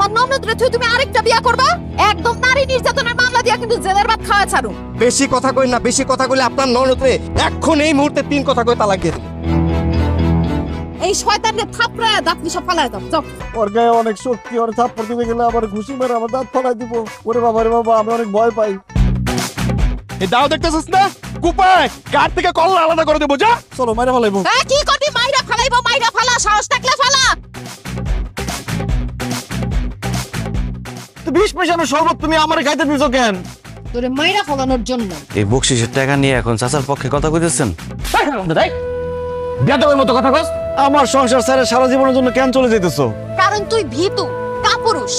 আমার ননদরে তুমি আরেকটা বিয়া করবা? একদম নারী নির্যাতনের মামলা দিয়া কিন্তু জেলের ভাত খাওয়া ছাড়ু। বেশি কথা কই না, বেশি কথা কইলে আপনার ননদরে এখন এই মুহূর্তে 3 কথা কই তালাক দিয়ে দেব। এই শয়তানকে থাপড়ায় দাঁত সব ফালায় দাও। যাও। ওর গায়ে অনেক শক্তি, ওর থাপ্পড় দিতে গেলে আবার ঘুষি মেরে আমার দাঁত ফালাই দিব। ওরে বাবা রে বাবা, আমি অনেক ভয় পাই। এই দাও দেখতেছিস না কুপায় কার থেকে কল্লা আলাদা করে দেবো। যা চলো মাইরা ফেলাইবো। হ্যাঁ কি করবি? মাইরা ফালাইবো, মাইরা ফালা, সাহস থাকলে ফালা। 20 পয়সার শরবত তুমি আমারে খাইতে দিছো কেন? তোরে মাইরা ফলানোর জন্য। এই বকশিসের টাকা নিয়ে এখন চাচার পক্ষে কথা কইতেছেন? বেয়াদবের মতো কথা কস। আমার সংসার ছেড়ে সারা জীবনের জন্য কেন চলে যাইতেছো? কারণ তুই ভীতু, কাপুরুষ।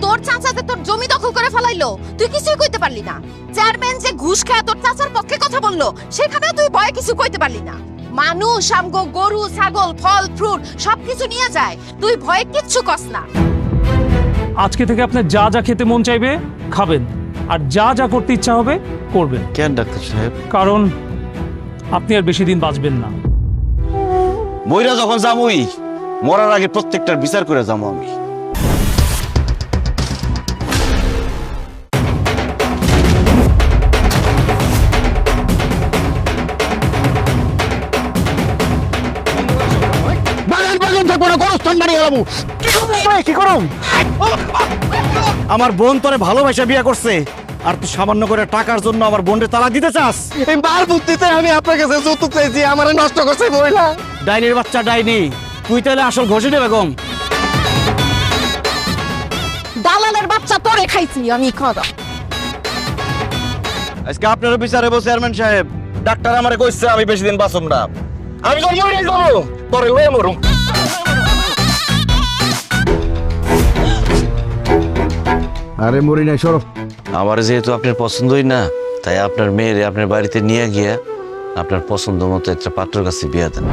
তোর চাচাতে তোর জমি দখল করে ফেলাইলো, তুই কিছুই কইতে পারলি না। চেয়ারম্যান যে ঘুষ খায় তোর চাচার পক্ষে কথা বললো, সেখানে তুই ভয়ে কিছু কইতে পারলি না। মানুষ আমগো গরু, ছাগল, ফল, ফ্রুট সবকিছু নিয়ে যায়, তুই ভয়ে কিচ্ছু কস না। আজকে থেকে আপনার যা যা খেতে মন চাইবে খাবেন, আর যা যা করতে ইচ্ছা হবে করবেন। কেন ডাক্তার সাহেব? কারণ আপনি আর বেশি দিন বাঁচবেন না। মইরা যখন যামুই, মরার আগে প্রত্যেকটার বিচার করে যাবো আমি। আমার বোন তোরে ভালোবাসা বিয়ে করছে, আর তুই সামান্য করে টাকার জন্য আমার বোনকে তালাক দিতে চাস? এই বার বুদ্ধিতে আমি আপনার কাছে যৌতুক চাইছি, আমারে নষ্ট করছে বইলা। ডাইনির বাচ্চা ডাইনি, তুই তাহলে আসল ঘষিনে বেগম। দালালের বাচ্চা তোরে খাইছি আমি, খাওয়া। আজকে আপনার বিচারে বসে চেয়ারম্যান সাহেব, ডাক্তার আমারে কইছে আমি বেশি দিন বাঁচব না। আমি তো মরে যাবো, তোরে লয়ে মরুম। আরে মরি নাই, সরব। আমার যেহেতু আপনার পছন্দই না, তাই আপনার মেয়েরে আপনার বাড়িতে নিয়ে গিয়ে আপনার পছন্দ মতো একটা পাত্রের কাছে বিয়ে দেন।